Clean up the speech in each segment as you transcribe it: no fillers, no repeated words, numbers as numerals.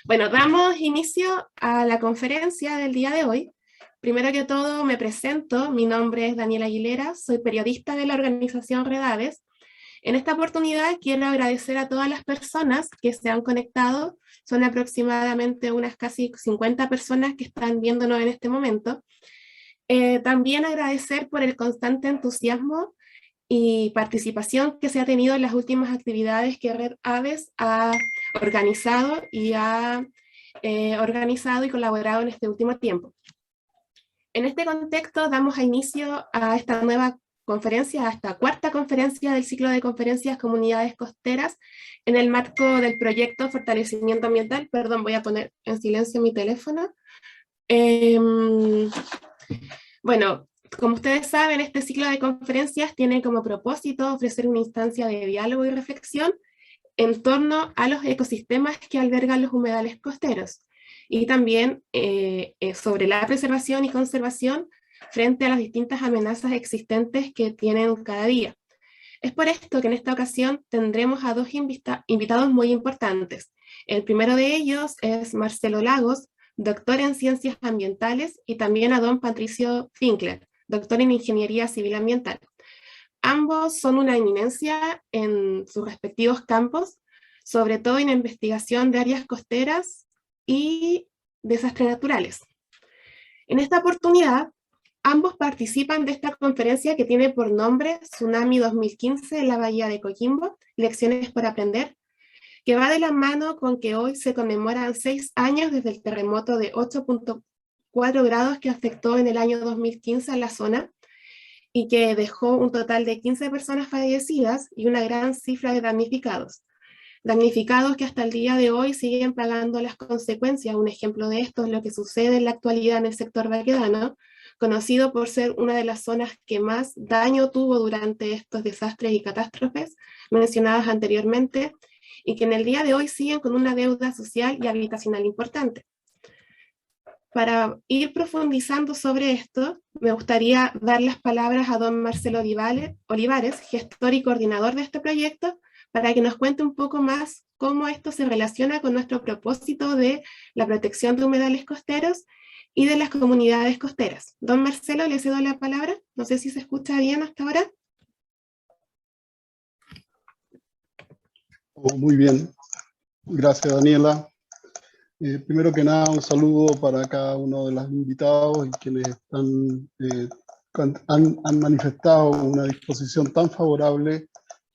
Bueno, damos inicio a la conferencia del día de hoy. Primero que todo me presento, mi nombre es Daniela Aguilera, soy periodista de la organización Redades. En esta oportunidad quiero agradecer a todas las personas que se han conectado, son aproximadamente unas casi 50 personas que están viéndonos en este momento. También agradecer por el constante entusiasmo y participación que se ha tenido en las últimas actividades que Red Aves ha organizado y colaborado en este último tiempo. En este contexto damos inicio a esta nueva conferencia, a esta cuarta conferencia del ciclo de conferencias Comunidades Costeras en el marco del proyecto Fortalecimiento Ambiental. Perdón, voy a poner en silencio mi teléfono. Bueno, como ustedes saben, este ciclo de conferencias tiene como propósito ofrecer una instancia de diálogo y reflexión en torno a los ecosistemas que albergan los humedales costeros y también sobre la preservación y conservación frente a las distintas amenazas existentes que tienen cada día. Es por esto que en esta ocasión tendremos a dos invitados muy importantes. El primero de ellos es Marcelo Lagos, doctor en Ciencias Ambientales, y también a don Patricio Finkler, doctor en Ingeniería Civil Ambiental. Ambos son una eminencia en sus respectivos campos, sobre todo en investigación de áreas costeras y desastres naturales. En esta oportunidad, ambos participan de esta conferencia que tiene por nombre Tsunami 2015 en la Bahía de Coquimbo, Lecciones por Aprender, que va de la mano con que hoy se conmemoran 6 años desde el terremoto de 8.4 grados que afectó en el año 2015 a la zona y que dejó un total de 15 personas fallecidas y una gran cifra de damnificados. Damnificados que hasta el día de hoy siguen pagando las consecuencias. Un ejemplo de esto es lo que sucede en la actualidad en el sector baquedano, conocido por ser una de las zonas que más daño tuvo durante estos desastres y catástrofes mencionadas anteriormente, y que en el día de hoy siguen con una deuda social y habitacional importante. Para ir profundizando sobre esto, me gustaría dar las palabras a don Marcelo Olivares, gestor y coordinador de este proyecto, para que nos cuente un poco más cómo esto se relaciona con nuestro propósito de la protección de humedales costeros y de las comunidades costeras. Don Marcelo, le cedo la palabra. No sé si se escucha bien hasta ahora. Oh, muy bien. Gracias, Daniela. Primero que nada, un saludo para cada uno de los invitados y quienes han manifestado una disposición tan favorable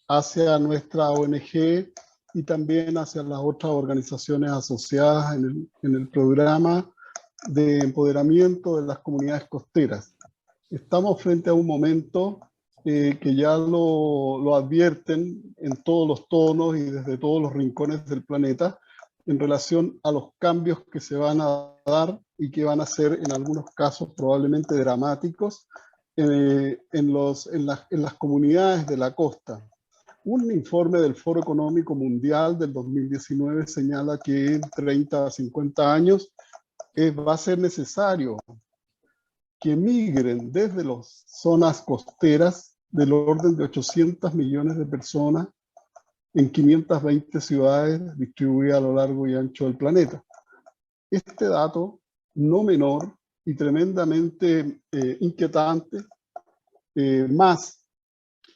hacia nuestra ONG y también hacia las otras organizaciones asociadas en el programa de empoderamiento de las comunidades costeras. Estamos frente a un momento que ya lo advierten en todos los tonos y desde todos los rincones del planeta, en relación a los cambios que se van a dar y que van a ser en algunos casos probablemente dramáticos en las comunidades de la costa. Un informe del Foro Económico Mundial del 2019 señala que en 30 a 50 años va a ser necesario que migren desde las zonas costeras del orden de 800 millones de personas en 520 ciudades distribuidas a lo largo y ancho del planeta. Este dato, no menor y tremendamente inquietante, más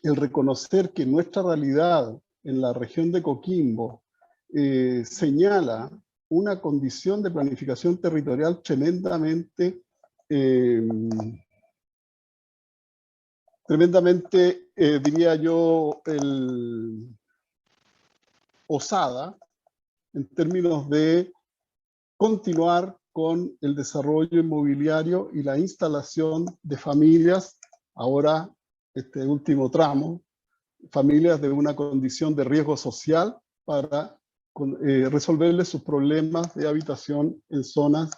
el reconocer que nuestra realidad en la región de Coquimbo señala una condición de planificación territorial tremendamente diría yo, osada en términos de continuar con el desarrollo inmobiliario y la instalación de familias, ahora este último tramo, familias de una condición de riesgo social para resolverles sus problemas de habitación en zonas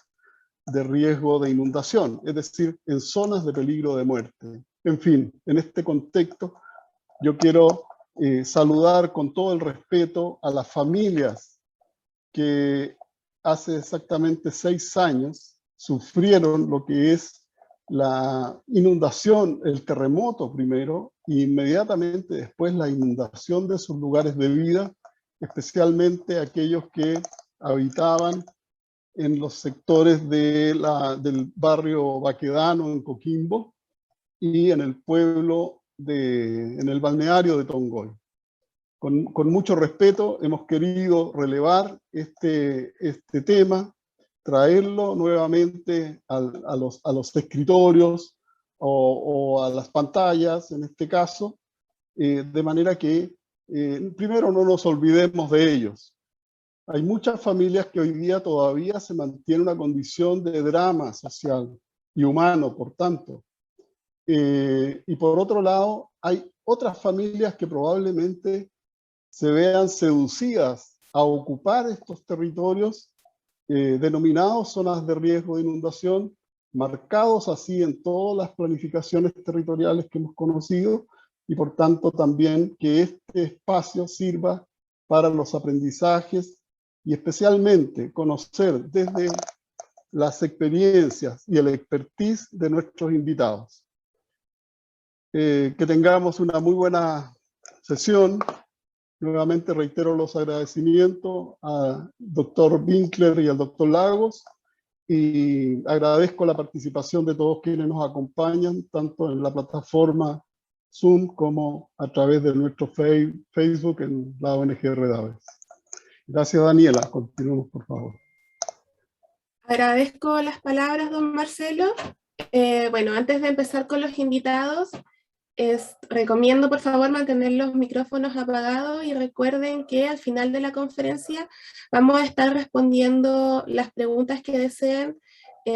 de riesgo de inundación, es decir, en zonas de peligro de muerte. En fin, en este contexto, yo quiero saludar con todo el respeto a las familias que hace exactamente 6 años sufrieron lo que es la inundación, el terremoto primero, e inmediatamente después la inundación de sus lugares de vida, especialmente aquellos que habitaban en los sectores del barrio Baquedano en Coquimbo y en el pueblo, en el balneario de Tongoy. Con mucho respeto hemos querido relevar este tema, traerlo nuevamente a los escritorios o a las pantallas, en este caso, de manera que primero no nos olvidemos de ellos. Hay muchas familias que hoy día todavía se mantiene una condición de drama social y humano, por tanto. Y por otro lado, hay otras familias que probablemente se vean seducidas a ocupar estos territorios denominados zonas de riesgo de inundación, marcados así en todas las planificaciones territoriales que hemos conocido, y por tanto también que este espacio sirva para los aprendizajes y especialmente conocer desde las experiencias y el expertise de nuestros invitados. Que tengamos una muy buena sesión. Nuevamente reitero los agradecimientos al doctor Winkler y al doctor Lagos, y agradezco la participación de todos quienes nos acompañan, tanto en la plataforma Zoom como a través de nuestro Facebook en la ONG Redaves. Gracias, Daniela. Continuemos, por favor. Agradezco las palabras, don Marcelo. Bueno, antes de empezar con los invitados, recomiendo por favor mantener los micrófonos apagados y recuerden que al final de la conferencia vamos a estar respondiendo las preguntas que deseen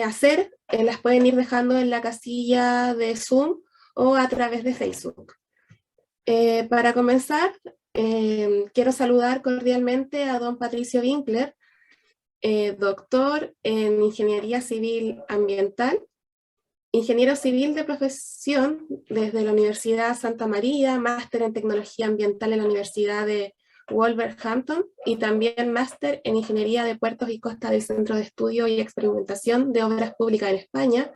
hacer. Las pueden ir dejando en la casilla de Zoom o a través de Facebook. Para comenzar, quiero saludar cordialmente a don Patricio Winkler, doctor en Ingeniería Civil Ambiental, ingeniero civil de profesión desde la Universidad Santa María, máster en Tecnología Ambiental en la Universidad de Wolverhampton y también máster en Ingeniería de Puertos y Costa del Centro de Estudio y Experimentación de Obras Públicas en España.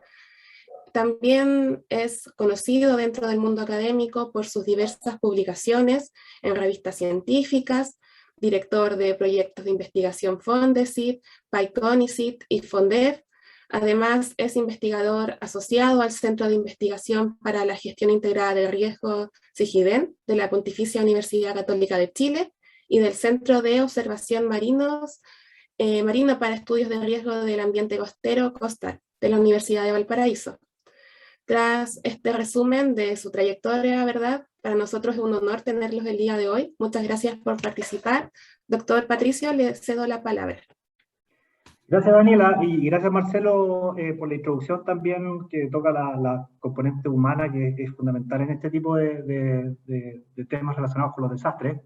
También es conocido dentro del mundo académico por sus diversas publicaciones en revistas científicas, director de proyectos de investigación Fondesit, PyConicit y Fondev. Además, es investigador asociado al Centro de Investigación para la Gestión Integrada del Riesgo CIGIDEN de la Pontificia Universidad Católica de Chile y del Centro de Observación Marino para Estudios de Riesgo del Ambiente Costero COSTAR de la Universidad de Valparaíso. Tras este resumen de su trayectoria, ¿verdad? Para nosotros es un honor tenerlos el día de hoy. Muchas gracias por participar. Doctor Patricio, le cedo la palabra. Gracias, Daniela, y gracias, Marcelo, por la introducción también, que toca la componente humana, que es fundamental en este tipo de temas relacionados con los desastres.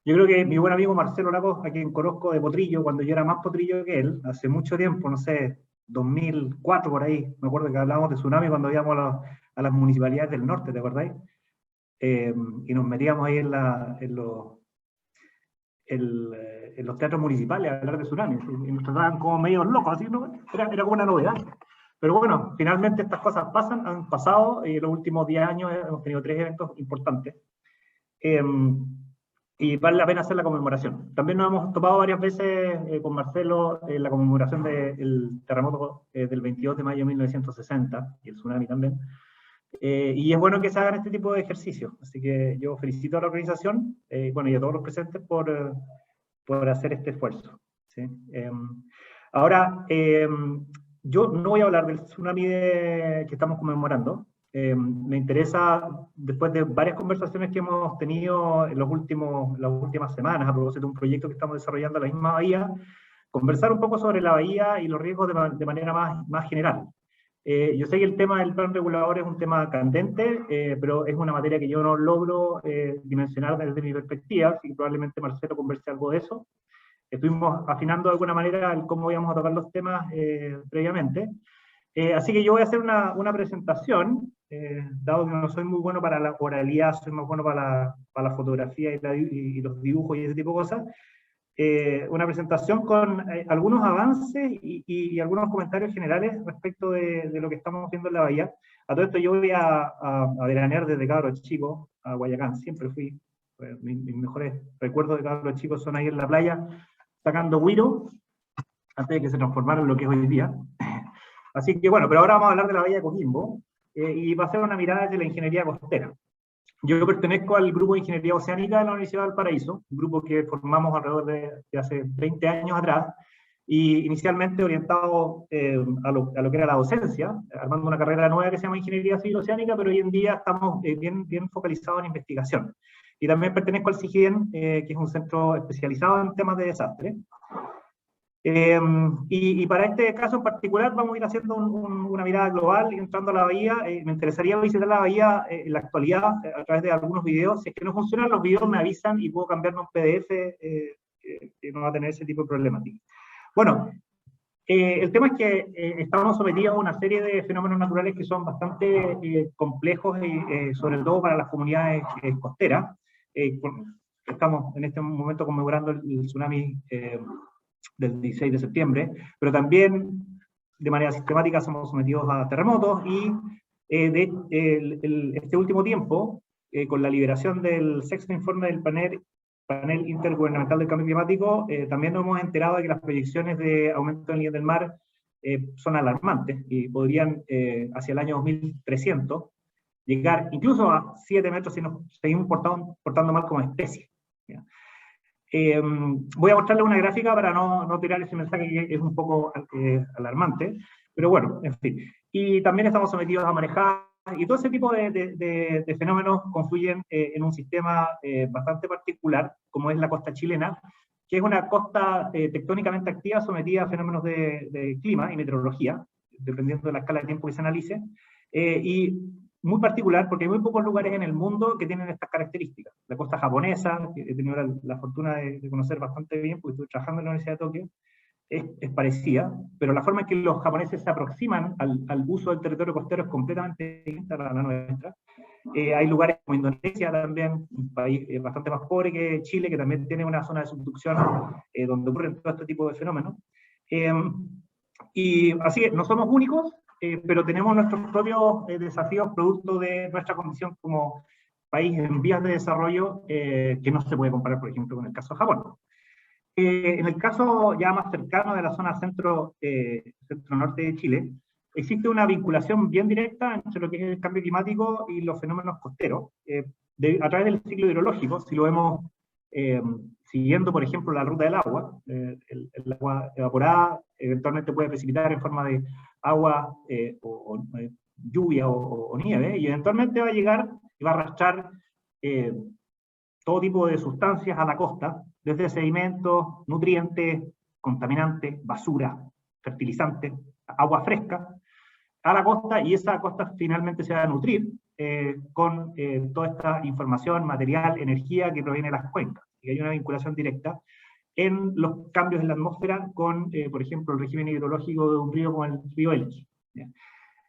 Yo creo que mi buen amigo Marcelo Lagos, a quien conozco de Potrillo, cuando yo era más potrillo que él, hace mucho tiempo, no sé, 2004 por ahí, me acuerdo que hablábamos de tsunami cuando íbamos a las municipalidades del norte, ¿te acordáis? Y nos metíamos ahí en los teatros municipales a hablar de tsunamis, y nos trataban como medios locos, así, ¿no? Era como una novedad. Pero bueno, finalmente estas cosas pasan, han pasado, y en los últimos 10 años hemos tenido 3 eventos importantes. Y vale la pena hacer la conmemoración. También nos hemos topado varias veces con Marcelo en la conmemoración del terremoto del 22 de mayo de 1960, y el tsunami también. Y es bueno que se hagan este tipo de ejercicios. Así que yo felicito a la organización, bueno, y a todos los presentes por hacer este esfuerzo. ¿Sí? Ahora, yo no voy a hablar del tsunami que estamos conmemorando. Me interesa, después de varias conversaciones que hemos tenido en las últimas semanas, a propósito de un proyecto que estamos desarrollando en la misma bahía, conversar un poco sobre la bahía y los riesgos de manera más general. Yo sé que el tema del plan regulador es un tema candente, pero es una materia que yo no logro dimensionar desde mi perspectiva, así que probablemente Marcelo converse algo de eso. Estuvimos afinando de alguna manera el cómo íbamos a tocar los temas previamente. Así que yo voy a hacer una presentación, dado que no soy muy bueno para la oralidad, soy más bueno para la fotografía y los dibujos y ese tipo de cosas. Una presentación con algunos avances y algunos comentarios generales respecto de lo que estamos viendo en la bahía. A todo esto yo voy a veranear desde cabros chicos a Guayacán, siempre fui. Mis mejores recuerdos de cabros chicos son ahí en la playa, sacando Huiro, antes de que se transformara en lo que es hoy día. Así que bueno, pero ahora vamos a hablar de la bahía de Coquimbo, y va a ser una mirada desde la ingeniería costera. Yo pertenezco al grupo de Ingeniería Oceánica de la Universidad de Valparaíso, un grupo que formamos alrededor de hace 20 años atrás, y inicialmente orientado a lo que era la docencia, armando una carrera nueva que se llama Ingeniería Civil Oceánica, pero hoy en día estamos bien focalizados en investigación. Y también pertenezco al CIGIEN, que es un centro especializado en temas de desastre. Y para este caso en particular vamos a ir haciendo una mirada global, entrando a la bahía. Me interesaría visitar la bahía en la actualidad a través de algunos videos. Si es que no funcionan los videos me avisan y puedo cambiarme un PDF, que no va a tener ese tipo de problemática. Bueno, el tema es que estamos sometidos a una serie de fenómenos naturales que son bastante complejos, sobre todo para las comunidades costeras. Estamos en este momento conmemorando el tsunami del 16 de septiembre, pero también de manera sistemática somos sometidos a terremotos, y este último tiempo, con la liberación del sexto informe del panel intergubernamental del cambio climático, también nos hemos enterado de que las proyecciones de aumento del nivel del mar son alarmantes, y podrían hacia el año 2300 llegar incluso a 7 metros si nos seguimos portando mal como especie, ¿ya? Voy a mostrarles una gráfica para no tirar ese mensaje que es un poco alarmante, pero bueno, en fin. Y también estamos sometidos a marejadas, y todo ese tipo de fenómenos confluyen en un sistema bastante particular, como es la costa chilena, que es una costa tectónicamente activa sometida a fenómenos de clima y meteorología, dependiendo de la escala de tiempo que se analice, y muy particular porque hay muy pocos lugares en el mundo que tienen estas características. La costa japonesa, que he tenido la fortuna de conocer bastante bien, porque estuve trabajando en la Universidad de Tokio, es parecida, pero la forma en que los japoneses se aproximan al uso del territorio costero es completamente distinta a la nuestra. Hay lugares como Indonesia también, un país bastante más pobre que Chile, que también tiene una zona de subducción donde ocurren todo este tipo de fenómenos. Y así que no somos únicos, pero tenemos nuestros propios desafíos producto de nuestra condición como país en vías de desarrollo, que no se puede comparar, por ejemplo, con el caso de Japón. En el caso ya más cercano de la zona centro-norte de Chile, existe una vinculación bien directa entre lo que es el cambio climático y los fenómenos costeros, a través del ciclo hidrológico. Si lo vemos siguiendo, por ejemplo, la ruta del agua, el agua evaporada eventualmente puede precipitar en forma de agua, lluvia o nieve, y eventualmente va a llegar y va a arrastrar todo tipo de sustancias a la costa, desde sedimentos, nutrientes, contaminantes, basura, fertilizantes, agua fresca, a la costa, y esa costa finalmente se va a nutrir con toda esta información, material, energía que proviene de las cuencas. Y hay una vinculación directa en los cambios en la atmósfera con, por ejemplo, el régimen hidrológico de un río como el río Elqui.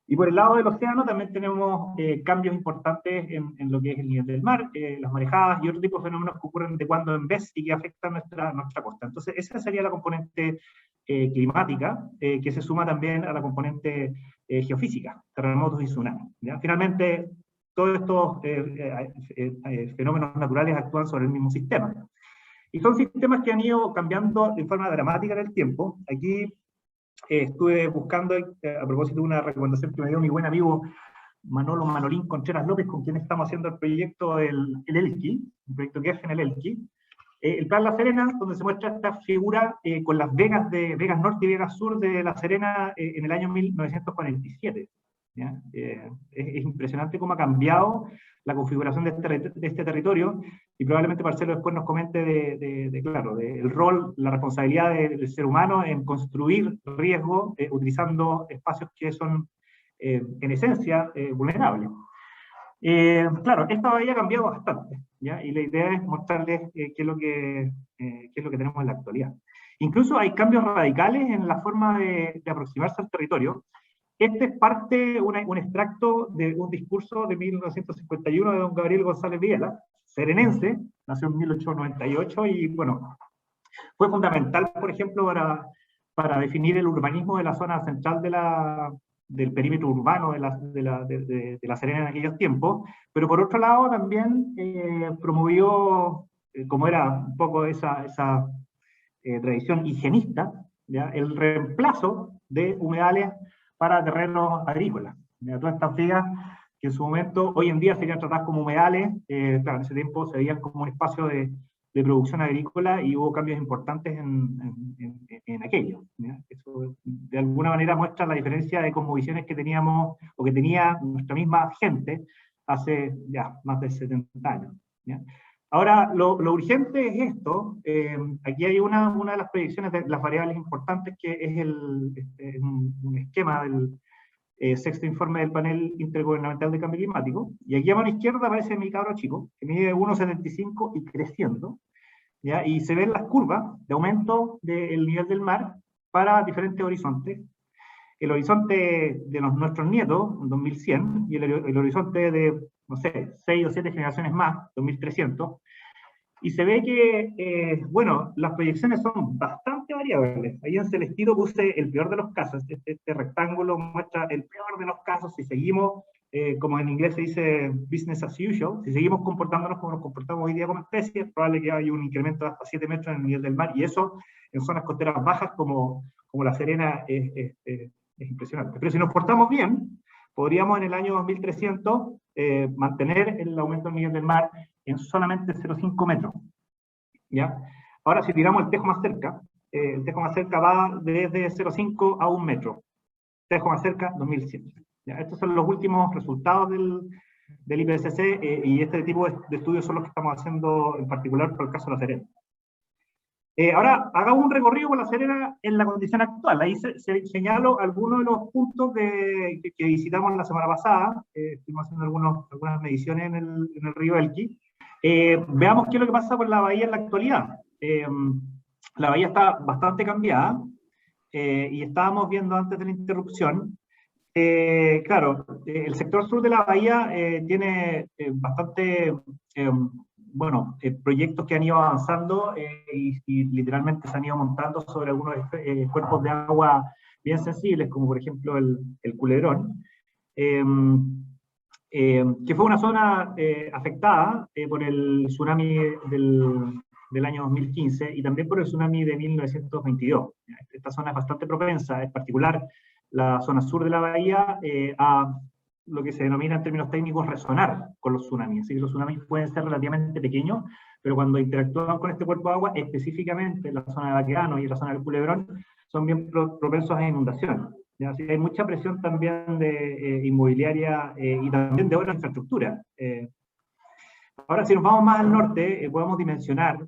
Y por el lado del océano también tenemos cambios importantes en lo que es el nivel del mar, las marejadas y otro tipo de fenómenos que ocurren de cuando en vez y que afectan nuestra costa. Entonces esa sería la componente climática, que se suma también a la componente geofísica, terremotos y tsunamis, ¿ya? Finalmente, todos estos fenómenos naturales actúan sobre el mismo sistema. Y son sistemas que han ido cambiando de forma dramática en el tiempo. Aquí estuve buscando, a propósito de una recomendación que me dio mi buen amigo Manolín Contreras López, con quien estamos haciendo el proyecto el Elqui, un proyecto que es en el Elqui, el Plan La Serena, donde se muestra esta figura con las Vegas Norte y Vegas Sur de La Serena en el año 1947. ¿Ya? Es impresionante cómo ha cambiado la configuración de este territorio, y probablemente Marcelo después nos comente el rol, la responsabilidad del ser humano en construir riesgo utilizando espacios que son en esencia vulnerables. Claro, esta bahía ha cambiado bastante, ¿ya? Y la idea es mostrarles qué es lo que tenemos en la actualidad. Incluso hay cambios radicales en la forma de aproximarse al territorio. Este es un extracto de un discurso de 1951 de don Gabriel González Videla, serenense, nació en 1898, y bueno, fue fundamental, por ejemplo, para definir el urbanismo de la zona central del perímetro urbano de La Serena en aquellos tiempos, pero por otro lado también promovió, como era un poco esa tradición higienista, ¿ya? El reemplazo de humedales para terrenos agrícolas. ¿Ya? Todas estas vigas que en su momento, hoy en día serían tratadas como humedales, claro, en ese tiempo se veían como un espacio de producción agrícola y hubo cambios importantes en aquello. ¿Ya? Eso de alguna manera muestra la diferencia de cosmovisiones que teníamos, o que tenía nuestra misma gente hace ya más de 70 años. ¿Ya? Ahora, lo urgente es esto. Aquí hay una de las predicciones de las variables importantes, que es un esquema del sexto informe del panel intergubernamental de cambio climático, y aquí a mano izquierda aparece mi cabro chico, que mide 1,75 y creciendo, ¿ya? Y se ven las curvas de aumento del nivel del mar para diferentes horizontes. El horizonte de nuestros nietos, 2100, y el horizonte de, no sé, 6 o 7 generaciones más, 2300, y se ve que, bueno, las proyecciones son bastante variables. Ahí en celestito puse el peor de los casos. Este rectángulo muestra el peor de los casos si seguimos, como en inglés se dice business as usual, si seguimos comportándonos como nos comportamos hoy día como especie, es probable que haya un incremento de hasta 7 metros en el nivel del mar, y eso en zonas costeras bajas como La Serena es impresionante. Pero si nos portamos bien, podríamos en el año 2300 mantener el aumento del nivel del mar en solamente 0,5 metros. ¿Ya? Ahora, si tiramos el tejo más cerca, va desde 0,5 a 1 metro. Tejo más cerca, 2100. ¿Ya? Estos son los últimos resultados del IPCC, y este tipo de estudios son los que estamos haciendo en particular por el caso de La Serena. Ahora, hagamos un recorrido por La Serena en la condición actual. Ahí señalo algunos de los puntos que visitamos la semana pasada. Estuvimos haciendo algunas mediciones en el río Elqui. Veamos qué es lo que pasa con la bahía en la actualidad. La bahía está bastante cambiada, y estábamos viendo antes de la interrupción. Claro, el sector sur de la bahía tiene bastante... proyectos que han ido avanzando, y literalmente se han ido montando sobre algunos cuerpos de agua bien sensibles, como por ejemplo el Culebrón, que fue una zona afectada por el tsunami del año 2015 y también por el tsunami de 1922. Esta zona es bastante propensa, en particular la zona sur de la bahía, a lo que se denomina en términos técnicos resonar con los tsunamis. Así que los tsunamis pueden ser relativamente pequeños, pero cuando interactúan con este cuerpo de agua, específicamente en la zona de Baquedano y en la zona del Culebrón, son bien propensos a inundación. ¿Ya? Así que hay mucha presión también de inmobiliaria y también de otras infraestructuras. Ahora, si nos vamos más al norte, podemos dimensionar,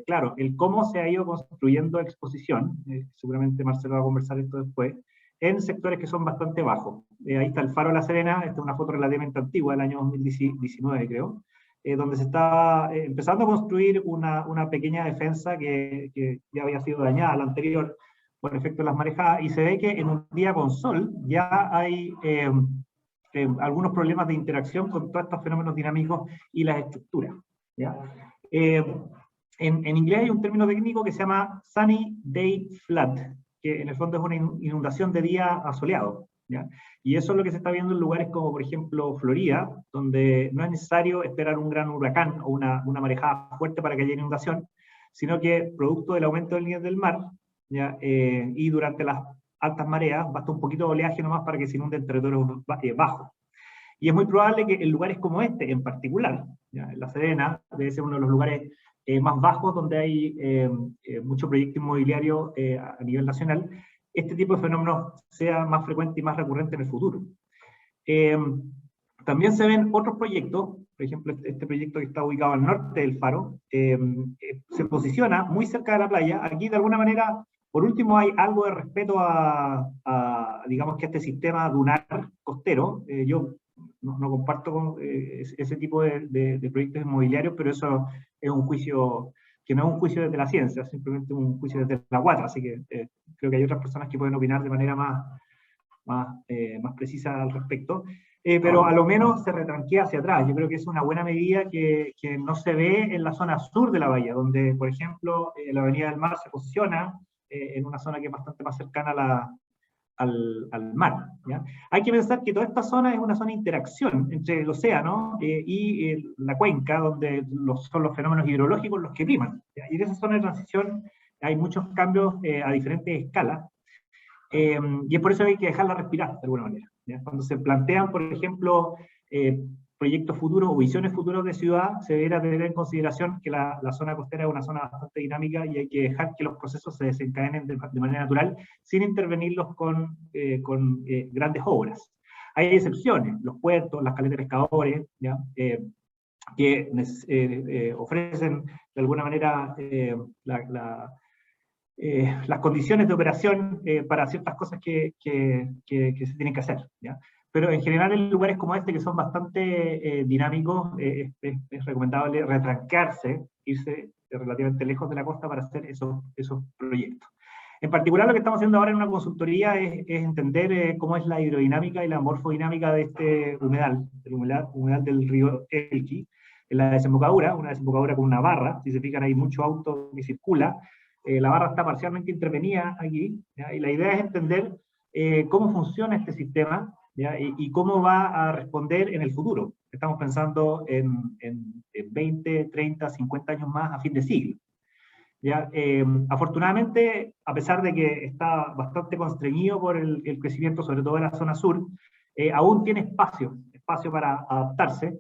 claro, el cómo se ha ido construyendo exposición, seguramente Marcelo va a conversar esto después, en sectores que son bastante bajos. Ahí está el Faro La Serena, esta es una foto relativamente antigua, del año 2019 creo, donde se está empezando a construir una pequeña defensa que ya había sido dañada, la anterior, por efecto de las marejadas, y se ve que en un día con sol ya hay algunos problemas de interacción con todos estos fenómenos dinámicos y las estructuras. ¿Ya? En inglés hay un término técnico que se llama Sunny Day Flood, que en el fondo es una inundación de día asoleado. ¿Ya? Y eso es lo que se está viendo en lugares como, por ejemplo, Florida, donde no es necesario esperar un gran huracán o una marejada fuerte para que haya inundación, sino que producto del aumento del nivel del mar, ¿ya? Y durante las altas mareas, basta un poquito de oleaje nomás para que se inunden territorios bajos. Y es muy probable que en lugares como este, en particular, ¿ya? En La Serena, debe ser uno de los lugares más bajos donde hay mucho proyecto inmobiliario a nivel nacional, este tipo de fenómenos sea más frecuente y más recurrente en el futuro. También se ven otros proyectos, por ejemplo, este proyecto que está ubicado al norte del Faro, se posiciona muy cerca de la playa. Aquí, de alguna manera, por último, hay algo de respeto digamos que a este sistema dunar costero. Yo no comparto ese tipo de proyectos inmobiliarios, pero eso es un juicio que no es un juicio desde la ciencia, es simplemente un juicio desde la guata, así que creo que hay otras personas que pueden opinar de manera más precisa al respecto, pero a lo menos se retranquea hacia atrás. Yo creo que es una buena medida que no se ve en la zona sur de la bahía, donde, por ejemplo, la Avenida del Mar se posiciona en una zona que es bastante más cercana al mar. ¿Ya? Hay que pensar que toda esta zona es una zona de interacción entre el océano y la cuenca, donde son los fenómenos hidrológicos los que priman. ¿Ya? Y de esa zona de transición hay muchos cambios a diferentes escalas, y es por eso que hay que dejarla respirar, de alguna manera, ¿ya? Cuando se plantean, por ejemplo, proyectos futuros o visiones futuras de ciudad, se deberá tener en consideración que la zona costera es una zona bastante dinámica y hay que dejar que los procesos se desencadenen de manera natural, sin intervenirlos con grandes obras. Hay excepciones, los puertos, las caletas de pescadores, ¿ya? Que ofrecen de alguna manera las condiciones de operación para ciertas cosas que se tienen que hacer, ¿ya? Pero en general en lugares como este, que son bastante dinámicos, es recomendable retrancarse, irse relativamente lejos de la costa para hacer esos proyectos. En particular, lo que estamos haciendo ahora en una consultoría es entender cómo es la hidrodinámica y la morfodinámica de este humedal, el humedal del río Elqui, en la desembocadura, una desembocadura con una barra. Si se fijan, hay mucho auto que circula. La barra está parcialmente intervenida aquí, ¿ya? Y la idea es entender cómo funciona este sistema, ¿ya? Y cómo va a responder en el futuro. Estamos pensando en 20, 30, 50 años más a fin de siglo, ¿ya? Afortunadamente, a pesar de que está bastante constreñido por el crecimiento, sobre todo en la zona sur, aún tiene espacio para adaptarse,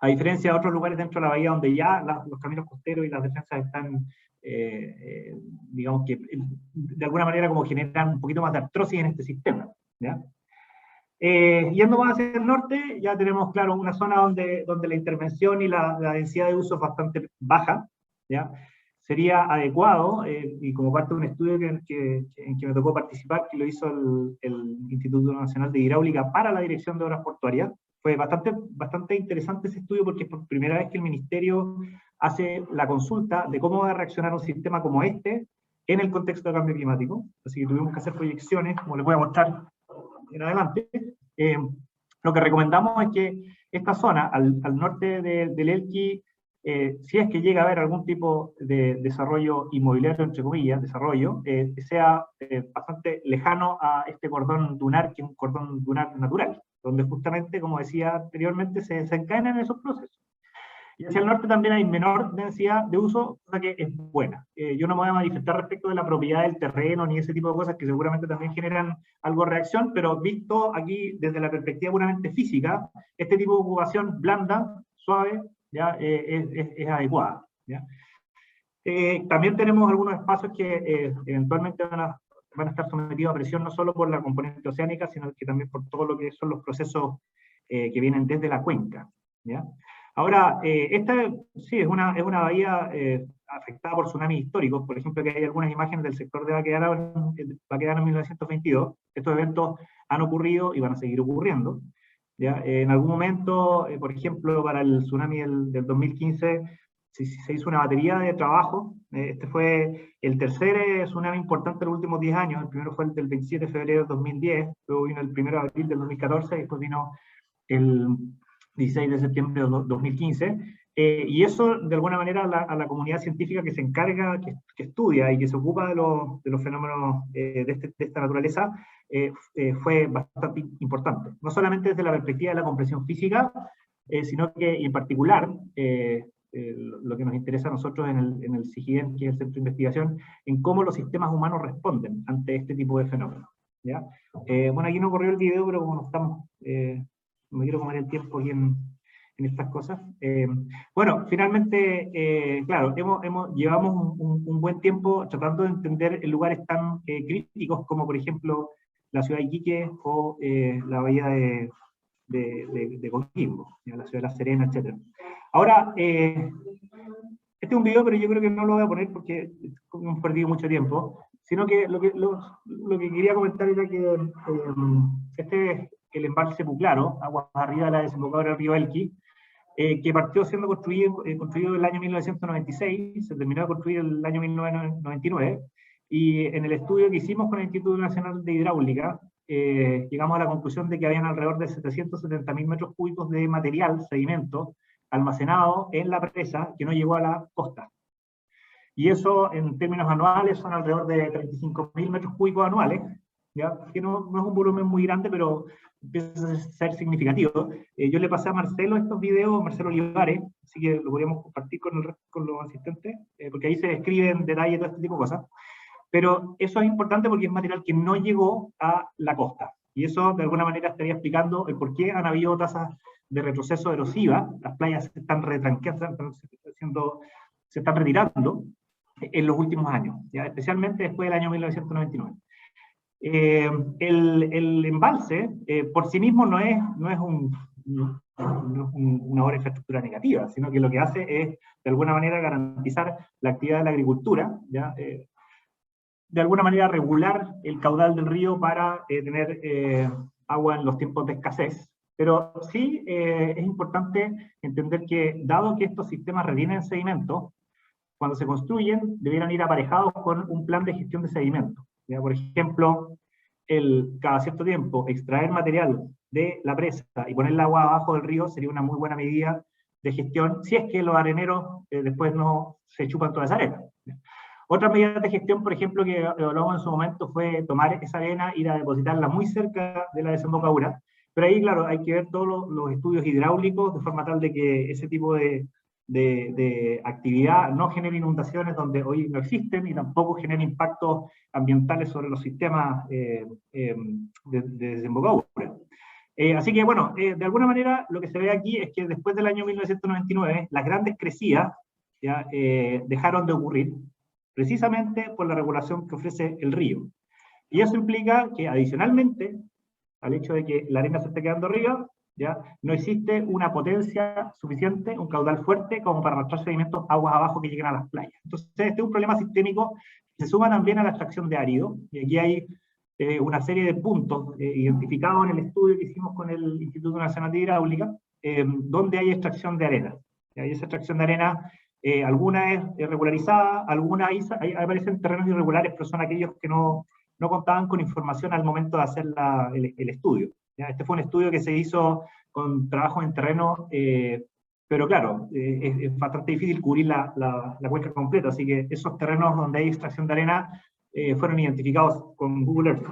a diferencia de otros lugares dentro de la bahía donde ya los caminos costeros y las defensas están, digamos que de alguna manera como generan un poquito más de artrosis en este sistema, ¿ya? Yendo más hacia el norte, ya tenemos, claro, una zona donde la intervención y la densidad de uso es bastante baja, ¿ya? Sería adecuado, y como parte de un estudio en que me tocó participar, que lo hizo el Instituto Nacional de Hidráulica para la Dirección de Obras Portuarias. Fue bastante interesante ese estudio porque es por primera vez que el Ministerio hace la consulta de cómo va a reaccionar un sistema como este en el contexto de cambio climático. Así que tuvimos que hacer proyecciones, como les voy a mostrar en adelante. Lo que recomendamos es que esta zona, al norte del Elqui, si es que llega a haber algún tipo de desarrollo inmobiliario, entre comillas, sea bastante lejano a este cordón dunar, que es un cordón dunar natural, donde justamente, como decía anteriormente, se desencadenan esos procesos. Y hacia el norte también hay menor densidad de uso, cosa que es buena. Yo no me voy a manifestar respecto de la propiedad del terreno ni ese tipo de cosas que seguramente también generan algo de reacción, pero visto aquí desde la perspectiva puramente física, este tipo de ocupación blanda, suave, ya es adecuada, ¿ya? También tenemos algunos espacios que eventualmente van a estar sometidos a presión no solo por la componente oceánica, sino que también por todo lo que son los procesos que vienen desde la cuenca, ¿ya? Ahora, esta sí es una bahía afectada por tsunamis históricos. Por ejemplo, que hay algunas imágenes del sector de Baquedano en 1922. Estos eventos han ocurrido y van a seguir ocurriendo, ¿ya? En algún momento, por ejemplo, para el tsunami del 2015, se hizo una batería de trabajo. Este fue el tercer tsunami importante en los últimos 10 años. El primero fue el del 27 de febrero del 2010, luego vino el 1 de abril del 2014, y después vino el 16 de septiembre de 2015, y eso de alguna manera a la comunidad científica que se encarga, que estudia y que se ocupa de los fenómenos de esta naturaleza, fue bastante importante. No solamente desde la perspectiva de la comprensión física, sino que en particular, lo que nos interesa a nosotros en el CIGIEN, que es el Centro de Investigación, en cómo los sistemas humanos responden ante este tipo de fenómenos, ¿ya? Bueno, aquí no corrió el video, pero como no estamos... no me quiero comer el tiempo aquí en estas cosas. Bueno, finalmente, claro, llevamos un buen tiempo tratando de entender lugares tan críticos como, por ejemplo, la ciudad de Iquique o la bahía de Coquimbo, la ciudad de La Serena, etc. Ahora, este es un video, pero yo creo que no lo voy a poner porque hemos perdido mucho tiempo, sino que lo que quería comentar era que este es el embalse Puclaro, aguas arriba de la desembocadura del río Elqui, que partió siendo construido en el año 1996, se terminó de construir en el año 1999, y en el estudio que hicimos con el Instituto Nacional de Hidráulica, llegamos a la conclusión de que habían alrededor de 770.000 metros cúbicos de material, sedimento, almacenado en la presa que no llegó a la costa. Y eso, en términos anuales, son alrededor de 35.000 metros cúbicos anuales, ¿ya? Que no es un volumen muy grande, pero empieza a ser significativo. Yo le pasé a Marcelo estos videos, Marcelo Olivares, así que lo podríamos compartir con los asistentes, porque ahí se describe en detalle todo este tipo de cosas. Pero eso es importante porque es material que no llegó a la costa. Y eso, de alguna manera, estaría explicando el por qué han habido tasas de retroceso erosiva. Las playas se están retranqueando, se están retirando en los últimos años, ¿ya? Especialmente después del año 1999. El embalse, por sí mismo, no es una obra de infraestructura negativa, sino que lo que hace es, de alguna manera, garantizar la actividad de la agricultura, ¿ya? De alguna manera regular el caudal del río para tener agua en los tiempos de escasez. Pero sí es importante entender que, dado que estos sistemas retienen sedimentos, cuando se construyen, debieran ir aparejados con un plan de gestión de sedimentos. ¿Ya? Por ejemplo, cada cierto tiempo extraer material de la presa y poner el agua abajo del río sería una muy buena medida de gestión, si es que los areneros después no se chupan toda esa arena. ¿Ya? Otra medida de gestión, por ejemplo, que evaluamos en su momento fue tomar esa arena, ir a depositarla muy cerca de la desembocadura, pero ahí, claro, hay que ver todos los estudios hidráulicos de forma tal de que ese tipo de actividad no genere inundaciones donde hoy no existen y tampoco genere impactos ambientales sobre los sistemas de desembocadura. Así que, bueno, de alguna manera lo que se ve aquí es que después del año 1999, las grandes crecidas ya, dejaron de ocurrir, precisamente por la regulación que ofrece el río. Y eso implica que, adicionalmente al hecho de que la arena se esté quedando arriba, ¿ya? No existe una potencia suficiente, un caudal fuerte como para arrastrar sedimentos aguas abajo que lleguen a las playas. Entonces, este es un problema sistémico que se suma también a la extracción de árido, y aquí hay una serie de puntos identificados en el estudio que hicimos con el Instituto Nacional de Hidráulica, donde hay extracción de arena. Y esa extracción de arena, alguna es regularizada, alguna ahí aparecen terrenos irregulares, pero son aquellos que no contaban con información al momento de hacer el estudio. ¿Ya? Este fue un estudio que se hizo con trabajos en terreno, pero claro, es bastante difícil cubrir la cuenca completa, así que esos terrenos donde hay extracción de arena fueron identificados con Google Earth,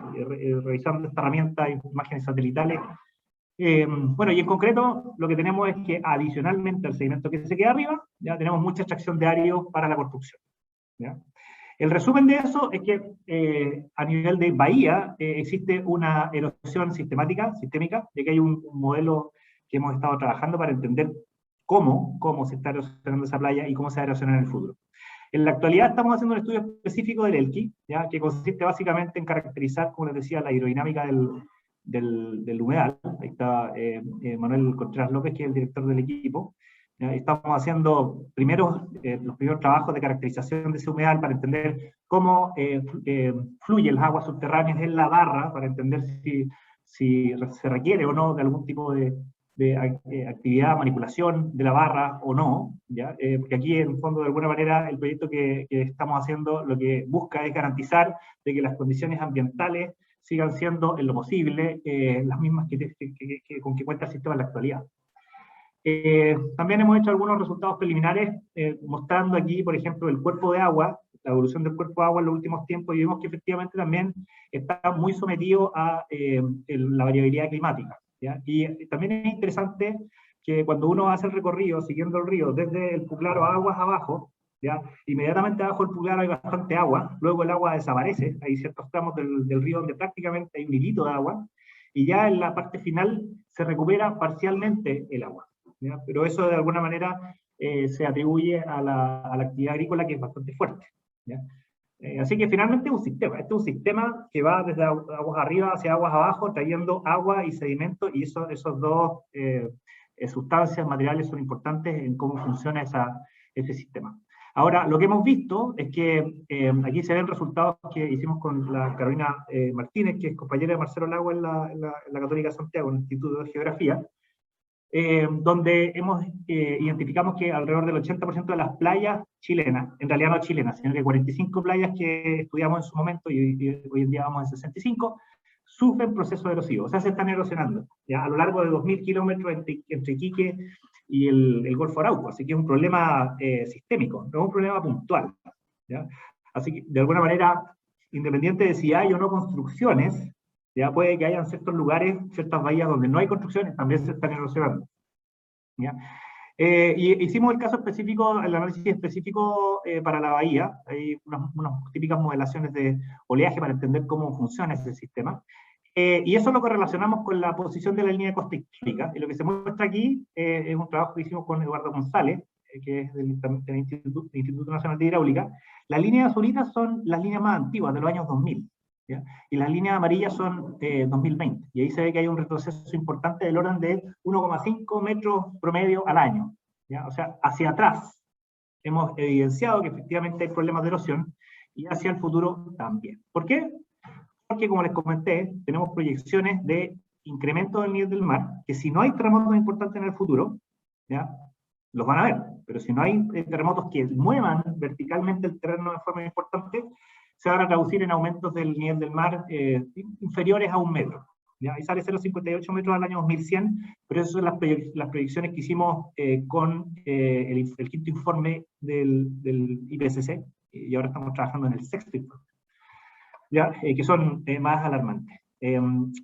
revisando esta herramienta, imágenes satelitales. Bueno, y en concreto lo que tenemos es que adicionalmente al sedimento que se queda arriba, ya tenemos mucha extracción de árido para la construcción. ¿Ya? El resumen de eso es que a nivel de bahía existe una erosión sistémica, y aquí hay un modelo que hemos estado trabajando para entender cómo se está erosionando esa playa y cómo se va a erosionar en el futuro. En la actualidad estamos haciendo un estudio específico del ELQI, ¿ya? Que consiste básicamente en caracterizar, como les decía, la hidrodinámica del humedal. Ahí está Manuel Contreras López, que es el director del equipo. Estamos haciendo primero los primeros trabajos de caracterización de ese humedal para entender cómo fluyen las aguas subterráneas en la barra, para entender si se requiere o no de algún tipo de actividad, manipulación de la barra o no, ¿ya? Porque aquí en el fondo de alguna manera el proyecto que estamos haciendo lo que busca es garantizar de que las condiciones ambientales sigan siendo en lo posible las mismas con que cuenta el sistema en la actualidad. También hemos hecho algunos resultados preliminares mostrando aquí, por ejemplo, el cuerpo de agua, la evolución del cuerpo de agua en los últimos tiempos, y vemos que efectivamente también está muy sometido a la variabilidad climática. ¿Ya? Y también es interesante que cuando uno hace el recorrido siguiendo el río desde el Puclaro a aguas abajo, ¿ya? Inmediatamente abajo del Puclaro hay bastante agua, luego el agua desaparece, hay ciertos tramos del río donde prácticamente hay un hilito de agua, y ya en la parte final se recupera parcialmente el agua. ¿Ya? Pero eso de alguna manera se atribuye a la actividad agrícola, que es bastante fuerte. ¿Ya? Así que finalmente es un sistema. Este es un sistema que va desde aguas arriba hacia aguas abajo, trayendo agua y sedimento, y esos dos sustancias, materiales, son importantes en cómo funciona ese sistema. Ahora, lo que hemos visto es que aquí se ven resultados que hicimos con la Carolina Martínez, que es compañera de Marcelo Lago en la Católica de Santiago, en el Instituto de Geografía, donde identificamos que alrededor del 80% de las playas chilenas, en realidad no chilenas, sino que 45 playas que estudiamos en su momento, y hoy en día vamos en 65, sufren procesos erosivos, o sea, se están erosionando, ¿ya? A lo largo de 2.000 kilómetros entre Iquique y el Golfo Arauco, así que es un problema sistémico, no es un problema puntual, ¿ya? Así que, de alguna manera, independiente de si hay o no construcciones, Ya puede que hayan ciertos lugares, ciertas bahías donde no hay construcciones, también se están erosionando. ¿Ya? Y hicimos el caso específico, el análisis específico para la bahía. Hay unas típicas modelaciones de oleaje para entender cómo funciona ese sistema. Y eso lo correlacionamos con la posición de la línea de costa histórica. Y lo que se muestra aquí es un trabajo que hicimos con Eduardo González, que es del Instituto Nacional de Hidráulica. Las líneas azulitas son las líneas más antiguas, de los años 2000. ¿Ya? Y las líneas amarillas son 2020. Y ahí se ve que hay un retroceso importante del orden de 1,5 metros promedio al año. ¿Ya? O sea, hacia atrás hemos evidenciado que efectivamente hay problemas de erosión y hacia el futuro también. ¿Por qué? Porque, como les comenté, tenemos proyecciones de incremento del nivel del mar, que si no hay terremotos importantes en el futuro, ¿ya? Los van a ver, pero si no hay terremotos que muevan verticalmente el terreno de forma importante, se van a traducir en aumentos del nivel del mar inferiores a 1 metro. ¿Ya? Ahí sale 0,58 metros al año 2100, pero esas son las proyecciones que hicimos con el quinto informe del IPCC, y ahora estamos trabajando en el sexto informe, ¿ya? Que son más alarmantes.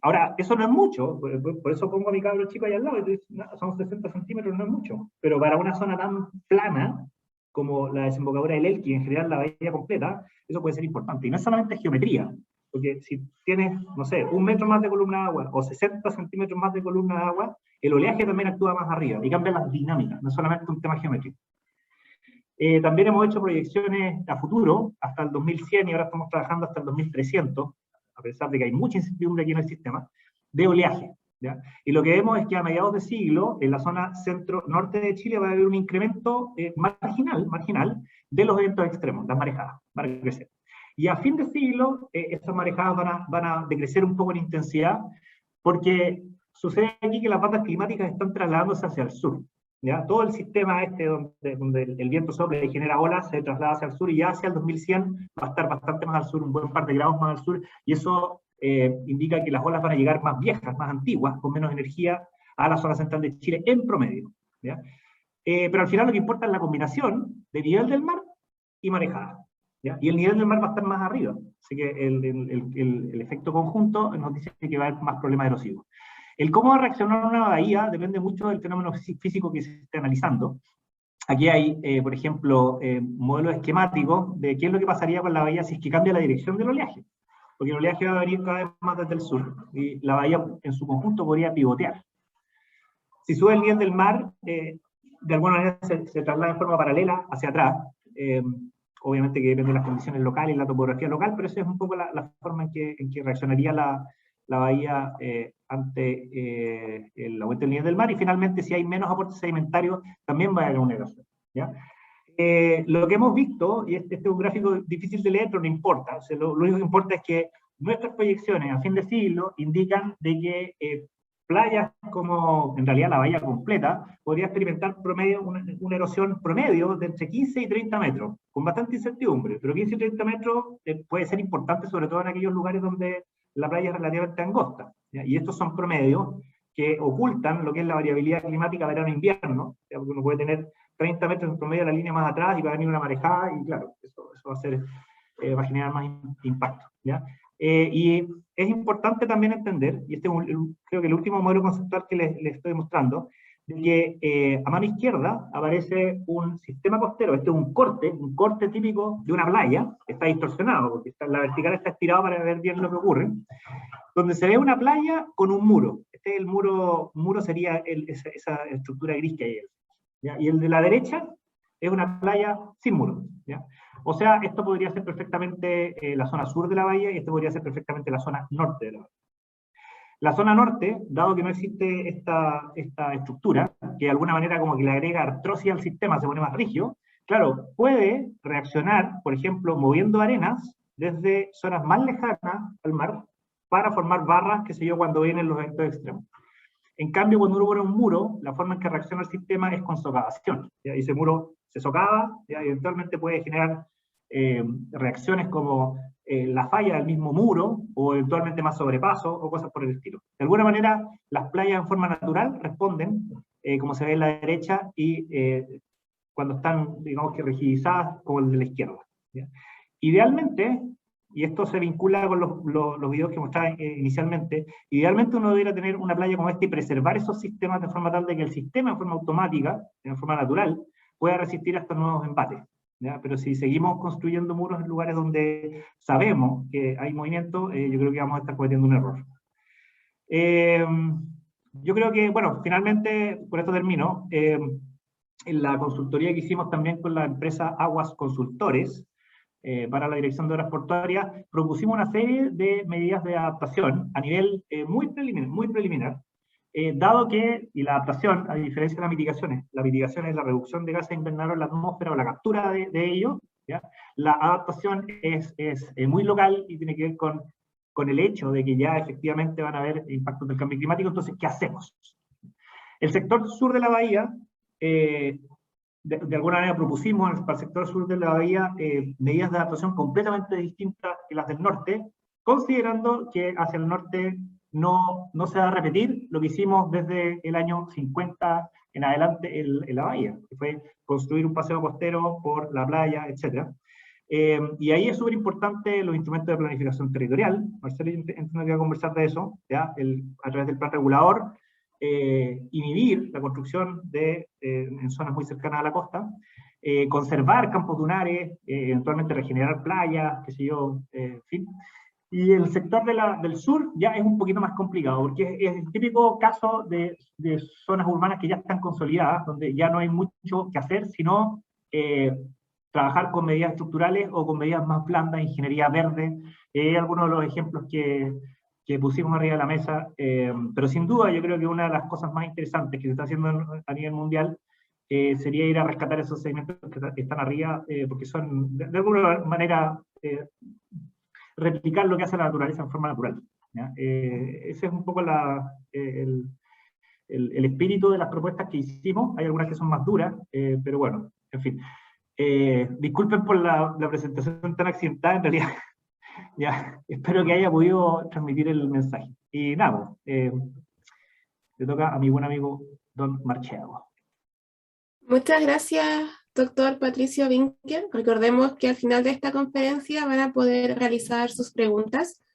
Ahora, eso no es mucho, por eso pongo a mi cabro chico ahí al lado, y tú dices, no, son 60 centímetros, no es mucho, pero para una zona tan plana como la desembocadura del Elqui, en general la bahía completa, eso puede ser importante. Y no es solamente geometría, porque si tienes, no sé, 1 metro más de columna de agua, o 60 centímetros más de columna de agua, el oleaje también actúa más arriba, y cambia las dinámicas, no es solamente un tema geométrico. También hemos hecho proyecciones a futuro, hasta el 2100, y ahora estamos trabajando hasta el 2300, a pesar de que hay mucha incertidumbre aquí en el sistema, de oleaje. ¿Ya? Y lo que vemos es que a mediados de siglo, en la zona centro-norte de Chile, va a haber un incremento marginal de los eventos extremos, las marejadas, van a crecer. Y a fin de siglo, esas marejadas van a decrecer un poco en intensidad, porque sucede aquí que las bandas climáticas están trasladándose hacia el sur. ¿Ya? Todo el sistema donde el viento sopla y genera olas se traslada hacia el sur, y ya hacia el 2100 va a estar bastante más al sur, un buen par de grados más al sur, y eso indica que las olas van a llegar más viejas, más antiguas, con menos energía a la zona central de Chile en promedio. ¿Ya? Pero al final lo que importa es la combinación de nivel del mar y marejada. ¿Ya? Y el nivel del mar va a estar más arriba, así que el efecto conjunto nos dice que va a haber más problemas erosivos. El cómo va a reaccionar una bahía depende mucho del fenómeno físico que se esté analizando. Aquí hay, por ejemplo, modelos esquemáticos de qué es lo que pasaría con la bahía si es que cambia la dirección del oleaje. Porque el oleaje va a venir cada vez más desde el sur, y la bahía en su conjunto podría pivotear. Si sube el nivel del mar, de alguna manera se traslada de forma paralela hacia atrás. Obviamente que depende de las condiciones locales y la topografía local, pero esa es un poco la forma en que reaccionaría la bahía ante el aumento del nivel del mar, y finalmente si hay menos aportes sedimentarios también va a haber una erosión. ¿Ya? Lo que hemos visto, y este es un gráfico difícil de leer, pero no importa, o sea, lo único que importa es que nuestras proyecciones a fin de siglo indican de que playas como en realidad la bahía completa podría experimentar promedio una erosión promedio de entre 15 y 30 metros, con bastante incertidumbre, pero 15 y 30 metros puede ser importante, sobre todo en aquellos lugares donde la playa es relativamente angosta, ¿ya? Y estos son promedios que ocultan lo que es la variabilidad climática verano-invierno, porque uno puede tener 30 metros en promedio de la línea más atrás y va a venir una marejada, y claro, eso va a generar más impacto. ¿Ya? Y es importante también entender, y este es creo que el último modelo conceptual que les estoy mostrando, de que a mano izquierda aparece un sistema costero. Este es un corte típico de una playa, que está distorsionado, porque la vertical está estirada para ver bien lo que ocurre, donde se ve una playa con un muro. Este es el muro sería esa estructura gris que hay ahí. ¿Ya? Y el de la derecha es una playa sin muro. ¿Ya? O sea, esto podría ser perfectamente la zona sur de la bahía, y esto podría ser perfectamente la zona norte de la bahía. La zona norte, dado que no existe esta estructura, que de alguna manera como que le agrega artrosis al sistema, se pone más rígido, claro, puede reaccionar, por ejemplo, moviendo arenas desde zonas más lejanas al mar para formar barras, qué sé yo, cuando vienen los eventos extremos. En cambio, cuando uno pone un muro, la forma en que reacciona el sistema es con socavación. ¿Ya? Y ese muro se socava, ¿ya? Y eventualmente puede generar reacciones como la falla del mismo muro, o eventualmente más sobrepaso, o cosas por el estilo. De alguna manera, las playas en forma natural responden, como se ve en la derecha, y cuando están, digamos que rigidizadas, como el de la izquierda. ¿Ya? Idealmente, y esto se vincula con los videos que mostraba inicialmente, idealmente uno debería tener una playa como esta y preservar esos sistemas de forma tal de que el sistema en forma automática, en forma natural, pueda resistir a estos nuevos embates. ¿Ya? Pero si seguimos construyendo muros en lugares donde sabemos que hay movimiento, yo creo que vamos a estar cometiendo un error. Yo creo que, bueno, finalmente, por esto termino, en la consultoría que hicimos también con la empresa Aguas Consultores, para la Dirección de Obras Portuarias, propusimos una serie de medidas de adaptación a nivel muy preliminar, dado que, y la adaptación, a diferencia de la mitigación es la reducción de gases invernadero en la atmósfera o la captura de ellos, ¿ya? La adaptación es muy local y tiene que ver con el hecho de que ya efectivamente van a haber impactos del cambio climático. Entonces, ¿qué hacemos? El sector sur de la bahía, de alguna manera propusimos para el sector sur de la bahía medidas de adaptación completamente distintas que las del norte, considerando que hacia el norte no se va a repetir lo que hicimos desde el año 50 en adelante en la bahía, que fue construir un paseo costero por la playa, etc. Y ahí es súper importante los instrumentos de planificación territorial. Marcelo entiendo que va a conversar de eso, ¿ya? A través del plan regulador, inhibir la construcción en zonas muy cercanas a la costa, conservar campos dunares, eventualmente regenerar playas, qué sé yo, en fin. Y el sector del sur ya es un poquito más complicado, porque es el típico caso de zonas urbanas que ya están consolidadas, donde ya no hay mucho que hacer, sino trabajar con medidas estructurales o con medidas más blandas, ingeniería verde, algunos de los ejemplos que pusimos arriba de la mesa, pero sin duda yo creo que una de las cosas más interesantes que se está haciendo a nivel mundial sería ir a rescatar esos segmentos que están arriba, porque son de alguna manera replicar lo que hace la naturaleza en forma natural. Ese es un poco el espíritu de las propuestas que hicimos. Hay algunas que son más duras, pero bueno, en fin. Disculpen por la presentación tan accidentada, en realidad. Ya, espero que haya podido transmitir el mensaje. Y nada, le toca a mi buen amigo Don Marcheago. Muchas gracias, doctor Patricio Winker. Recordemos que al final de esta conferencia van a poder realizar sus preguntas